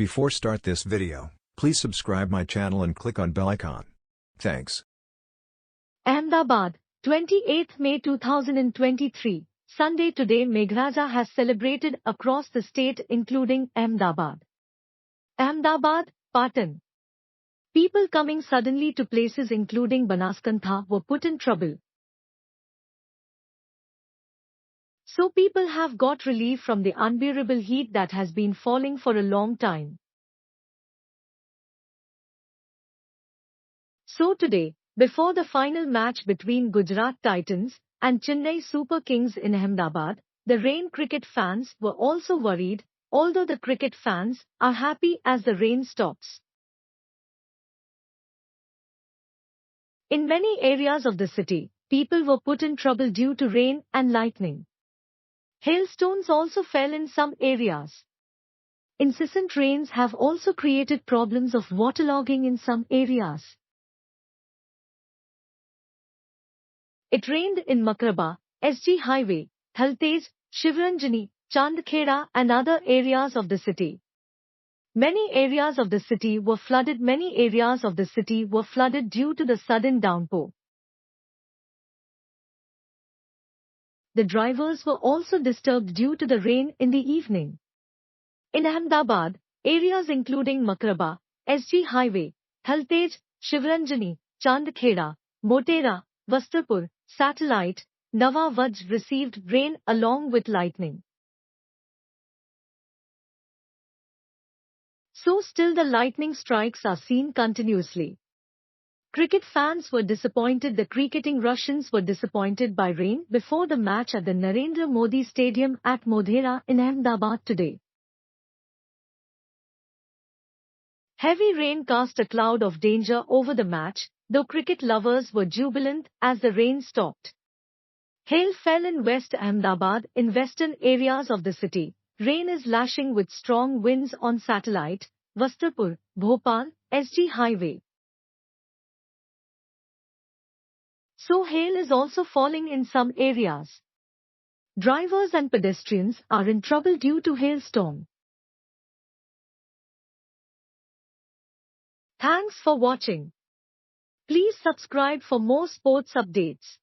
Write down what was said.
Before start this video, please subscribe my channel and click on bell icon. Thanks. Ahmedabad, 28th May 2023, Sunday. Today Meghraja has celebrated across the state including Ahmedabad, Patan. People coming suddenly to places including Banaskantha were put in trouble. So people have got relief from the unbearable heat that has been falling for a long time. So today, before the final match between Gujarat Titans and Chennai Super Kings in Ahmedabad, the rain. Cricket fans were also worried, although the cricket fans are happy as the rain stops. In many areas of the city, people were put in trouble due to rain and lightning. Hailstones also fell in some areas. Incessant rains have also created problems of waterlogging in some areas. It rained in Makarba, SG Highway, Thaltej, Shivaranjani, Chandkheda and other areas of the city. Many areas of the city were flooded due to the sudden downpour. The drivers were also disturbed due to the rain in the evening. In Ahmedabad, areas including Makarba, SG Highway, Thaltej, Shivaranjani, Chandkheda, Motera, Vastrapur, Satellite, Nawa Wadj received rain along with lightning. So still the lightning strikes are seen continuously. Cricket fans were disappointed. The cricketing Russians were disappointed by rain before the match at the Narendra Modi Stadium at Modhera in Ahmedabad today. Heavy rain cast a cloud of danger over the match, though cricket lovers were jubilant as the rain stopped. Hail fell in West Ahmedabad in western areas of the city. Rain is lashing with strong winds on Satellite, Vastrapur, Bhopal, SG Highway. So hail is also falling in some areas. Drivers and pedestrians are in trouble due to hailstorm. Thanks for watching. Please subscribe for more sports updates.